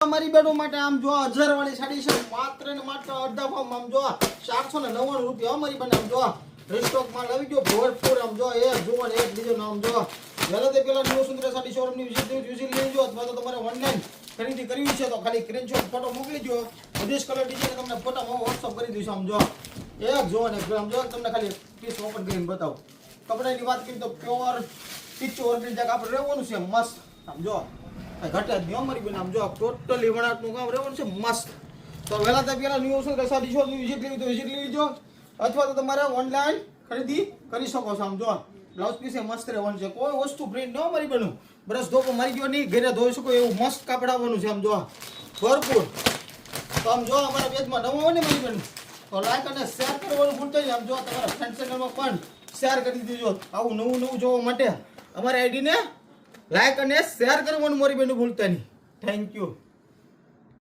મારી બેનો માટે આમ જો 1000 વાળી સાડી છે માત્ર ને માત્ર અડધા ભાવ આમ જો 499 રૂપિયા અમારી બેન આમ જો સ્ટોક માં આવી ગયો ભરપૂર આમ જો એક જો ને એક બીજો નામ જો પહેલા તે પેલા ન્યુ સુંદર સાડી શોરૂમ ની વિઝિટ લેજો અથવા તો તમારે ઓનલાઈન ખરીદી કરવી છે તો ખાલી સ્ક્રીનશોટ ફોટો મોકલી દો વિદેશ કલર ડિઝાઇન તમને ફોટામાં WhatsApp કરી દઈશું આમ જો એક જો ને આમ જો તમને ખાલી પીસ ઓપન કરીને બતાવો કપડાની વાત કરી તો પ્યોર ટીચો ઓર્ગેનિક કાપડ રહેવાનું છે મસ્ત આમ જો ઘટે જ નહીં અમારી બેન આમ જો ટોટલી વણાટનું કામ રહેવાનું છે મસ્ત તો વહેલા તે પેલા ન્યુ સુંદર સાડી શોરૂમ ની વિઝિટ લેવી તો વિઝિટ લઈ લેજો અથવા તો તમારે ઓનલાઈન ખરીદી કરી શકો છો આમ જો બ્લાઉઝ પીસ મસ્ત રહેવાનું છે કોઈ વસ્તુ પ્રિન્ટ ન મારી બનું બ્રશ ધોકો મારી ગયો નહીં ઘરે ધોઈ શકો એવું મસ્ત કાપડ આવવાનું છે આમ જો ભરપૂર તો આમ જો અમારા પેજમાં નવો હોય ને મારી બનું તો લાઈક અને શેર કરવાનું ભૂલતા નહીં આમ જો તમારા ફ્રેન્ડ સર્કલમાં પણ શેર કરી દેજો આવું નવું જોવા માટે અમારી આઈડીને લાઈક અને શેર કરવાનું મારી બનું ભૂલતા નહીં થેન્ક યુ